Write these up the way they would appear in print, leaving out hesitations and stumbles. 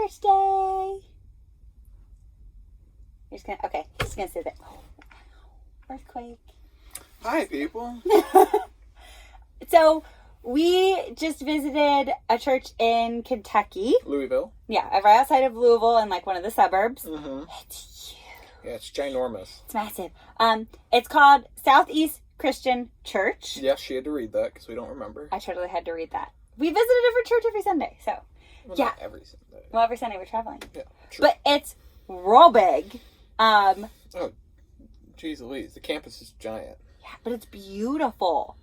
church day. You're just gonna sit there. Oh, earthquake. Hi, people. So, we just visited a church in Kentucky. Louisville. Yeah, right outside of Louisville in like one of the suburbs. Mm-hmm. It's huge. Yeah, it's ginormous. It's massive. It's called Southeast Christian Church. Yes, she had to read that because we don't remember. I totally had to read that. We visit a different church every Sunday, so. Well, yeah. Not every Sunday. Well, every Sunday we're traveling. Yeah, true. But it's real big. Oh, geez Louise. The campus is giant. Yeah, but it's beautiful.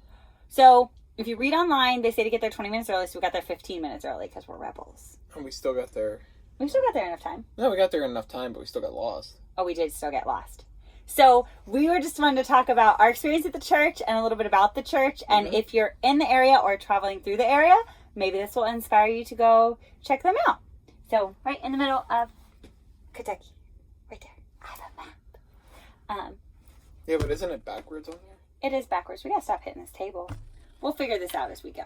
So, if you read online, they say to get there 20 minutes early, so we got there 15 minutes early because we're rebels. And we still got there. We still got there enough time. No, we got there in enough time, but we still got lost. Oh, we did still get lost. So, we were just wanting to talk about our experience at the church and a little bit about the church. And if you're in the area or traveling through the area, maybe this will inspire you to go check them out. So, right in the middle of Kentucky. Right there. I have a map. Yeah, but isn't it backwards on here? It is backwards. We gotta stop hitting this table. We'll figure this out as we go.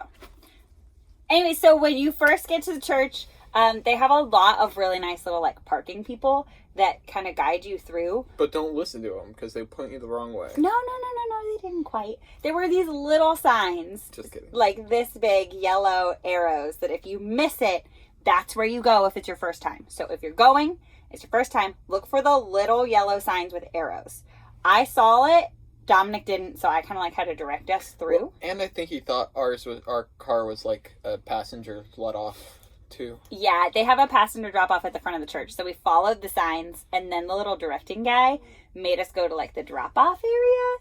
Anyway, so when you first get to the church, they have a lot of really nice little like parking people that kind of guide you through. But don't listen to them because they point you the wrong way. No, they didn't quite. There were these little signs. Just kidding. Like this big yellow arrows that if you miss it, that's where you go if it's your first time. So if you're going, it's your first time, look for the little yellow signs with arrows. I saw it. Dominic didn't, so I kind of like had to direct us through. Well, and I think he thought our car was like a passenger let off too. Yeah, they have a passenger drop off at the front of the church. So we followed the signs, and then the little directing guy made us go to like the drop off area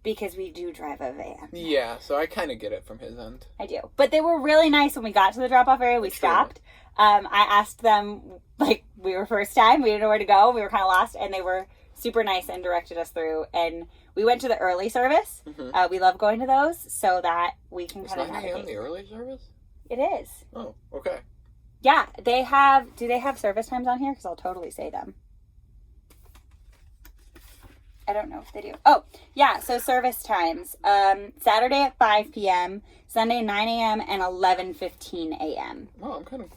because we do drive a van. Yeah, so I kind of get it from his end. I do. But they were really nice when we got to the drop off area. We stopped. I asked them, like, we were first time, we didn't know where to go. We were kind of lost, and they were super nice and directed us through. And we went to the early service. Mm-hmm. We love going to those so that we can kind of navigate. Is 9 a.m. the early service? It is. Oh, okay. Yeah, they have. Do they have service times on here? Because I'll totally say them. I don't know if they do. Oh, yeah. So service times. Saturday at 5 p.m., Sunday 9 a.m., and 11:15 a.m. Oh, I'm kind of.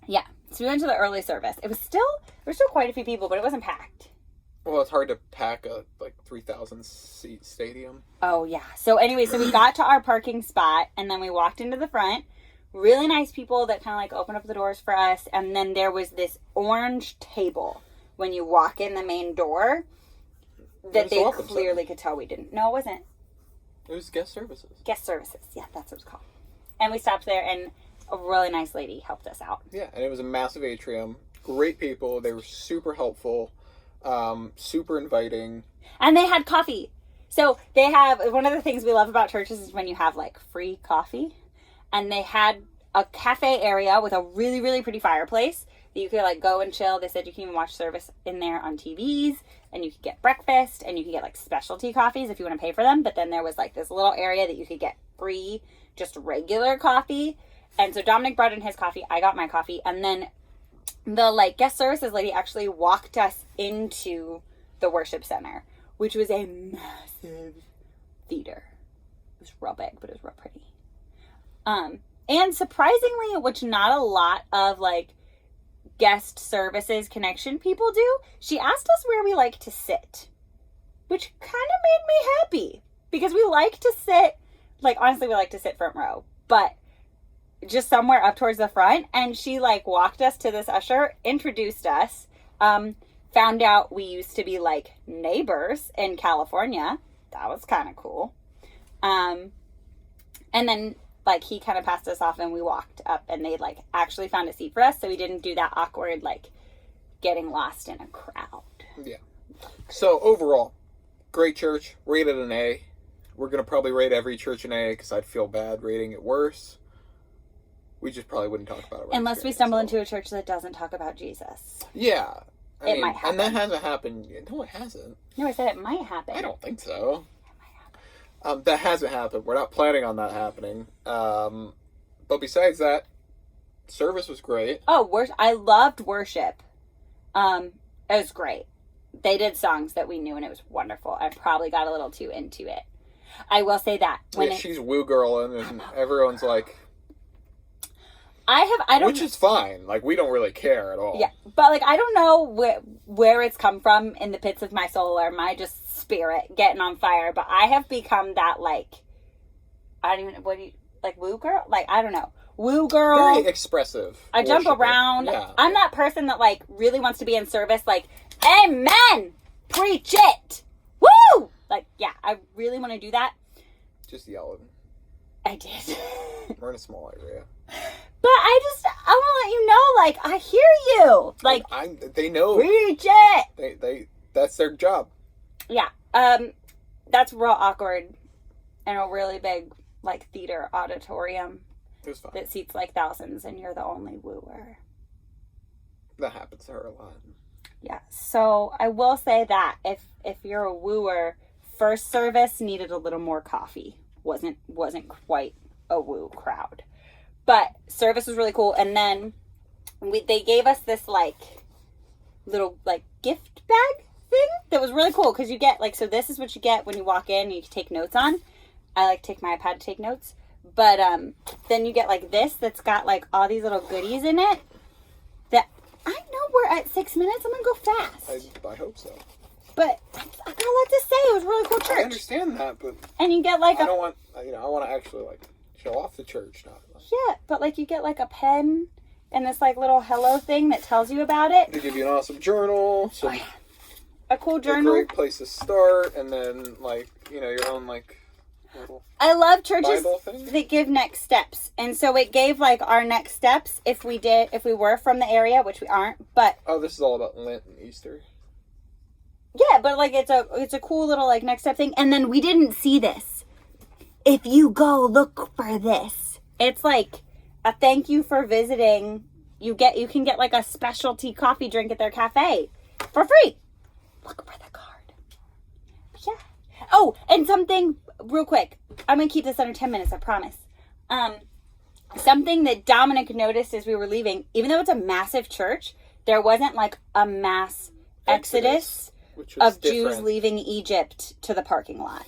Yeah. So we went to the early service. There were still quite a few people, but it wasn't packed. Well, it's hard to pack a 3,000 seat stadium. Oh yeah. So anyway, so we got to our parking spot, and then we walked into the front. Really nice people that kind of like opened up the doors for us, and then there was this orange table when you walk in the main door that they clearly could tell we didn't. No, it wasn't. It was guest services. Guest services. Yeah, that's what it's called. And we stopped there, and a really nice lady helped us out. Yeah, and it was a massive atrium. Great people. They were super helpful, super inviting. And they had coffee. So they have, one of the things we love about churches is when you have like free coffee. And they had a cafe area with a really, really pretty fireplace that you could like go and chill. They said you can even watch service in there on TVs, and you could get breakfast, and you could get like specialty coffees if you want to pay for them. But then there was like this little area that you could get free, just regular coffee. And so Dominic brought in his coffee. I got my coffee. And then the like guest services lady actually walked us into the worship center, which was a massive theater. It was real big, but it was real pretty. And surprisingly, which not a lot of like guest services connection people do, she asked us where we like to sit, which kind of made me happy because we like to sit, like honestly, we like to sit front row, but just somewhere up towards the front. And she like walked us to this usher, introduced us, found out we used to be like neighbors in California. That was kind of cool. And then like he kind of passed us off and we walked up, and they like actually found a seat for us. So we didn't do that awkward, like getting lost in a crowd. Yeah. So overall, great church, rated an A. We're going to probably rate every church an A because I'd feel bad rating it worse. We just probably wouldn't talk about it. Unless we stumble into a church that doesn't talk about Jesus. Yeah. I mean, might happen. And that hasn't happened yet. No, it hasn't. No, I said it might happen. I don't think so. That hasn't happened. We're not planning on that happening. But besides that, service was great. Oh, I loved worship. It was great. They did songs that we knew, and it was wonderful. I probably got a little too into it. I will say that. She's woo girl, and everyone's like... I don't. Which is fine. Like, we don't really care at all. Yeah, but like I don't know where it's come from in the pits of my soul or my just spirit getting on fire. But I have become that like, I don't even, what do you, like woo girl? Like, I don't know. Woo girl. Very expressive. I jump worshiper. around. Yeah. I'm that person that like really wants to be in service. Like, amen, preach it, woo. Like, yeah, I really want to do that. Just yelling. I did. We're in a small area. But I want to let you know, like, I hear you. Like, they know. preach it. They that's their job. Yeah. That's real awkward in a really big, like, theater auditorium. It was fine. That seats, like, thousands, and you're the only wooer. That happens to her a lot. Yeah. So, I will say that if you're a wooer, first service needed a little more coffee. Wasn't quite a woo crowd. But service was really cool. And then they gave us this, like, little, like, gift bag thing that was really cool. Because you get, like, so this is what you get when you walk in and you can take notes on. I, like, take my iPad to take notes. But then you get, like, this that's got, like, all these little goodies in it. That, I know we're at 6 minutes. I'm going to go fast. I hope so. But I got a lot to say. It was a really cool church. I understand that, but and you get, like, I don't want, I want to actually, like, show off the church, not like, yeah, but like you get like a pen and this like little hello thing that tells you about it. They give you an awesome journal, A cool journal. A great place to start, and then like your own like little I love churches Bible thing. that give next steps, and so it gave like our next steps if we were from the area, which we aren't. But this is all about Lent and Easter. yeah, but like it's a cool little like next step thing, and then we didn't see this. If you go look for this, it's like a thank you for visiting. You can get like a specialty coffee drink at their cafe for free. Look for the card. Yeah. Oh, and something real quick. I'm gonna keep this under 10 minutes. I promise. Something that Dominic noticed as we were leaving, even though it's a massive church, there wasn't like a mass exodus of Jews leaving Egypt to the parking lot.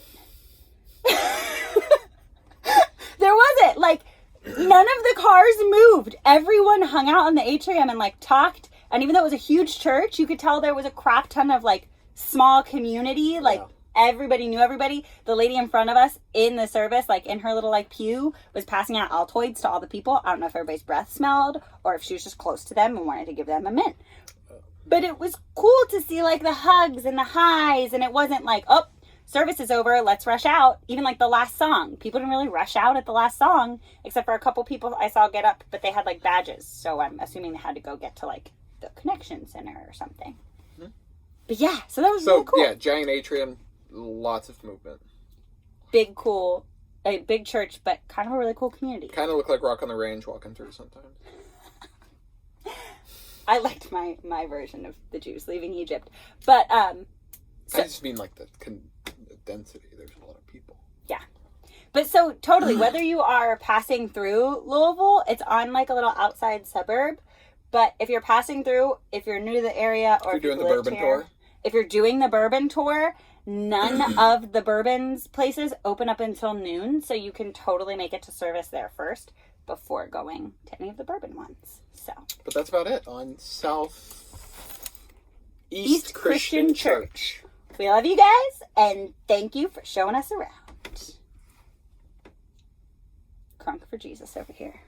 There wasn't, like, none of the cars moved. Everyone hung out in the atrium and like talked, and even though it was a huge church, you could tell there was a crap ton of like small community, like everybody knew everybody. The lady in front of us in the service, like in her little like pew, was passing out Altoids to all the people. I don't know if everybody's breath smelled or if she was just close to them and wanted to give them a mint. But it was cool to see like the hugs and the highs, and it wasn't like, oh, service is over, let's rush out. Even like the last song. People didn't really rush out at the last song, except for a couple people I saw get up, but they had like badges. So I'm assuming they had to go get to like the connection center or something. Mm-hmm. But yeah, so that was really cool. Yeah, giant atrium, lots of movement. Big, cool, a big church, but kind of a really cool community. Kind of look like Rock on the Range walking through sometimes. I liked my version of the Jews leaving Egypt. But, I just mean like the density. There's a lot of people. Yeah. But so totally, whether you are passing through Louisville, it's on like a little outside suburb. But if you're passing through, if you're new to the area, or if you're doing the bourbon tour, if you're doing the bourbon tour, none of the bourbons places open up until noon. So you can totally make it to service there first before going to any of the bourbon ones. So. But that's about it on East Christian Church. We love you guys, and thank you for showing us around. Crunk for Jesus over here.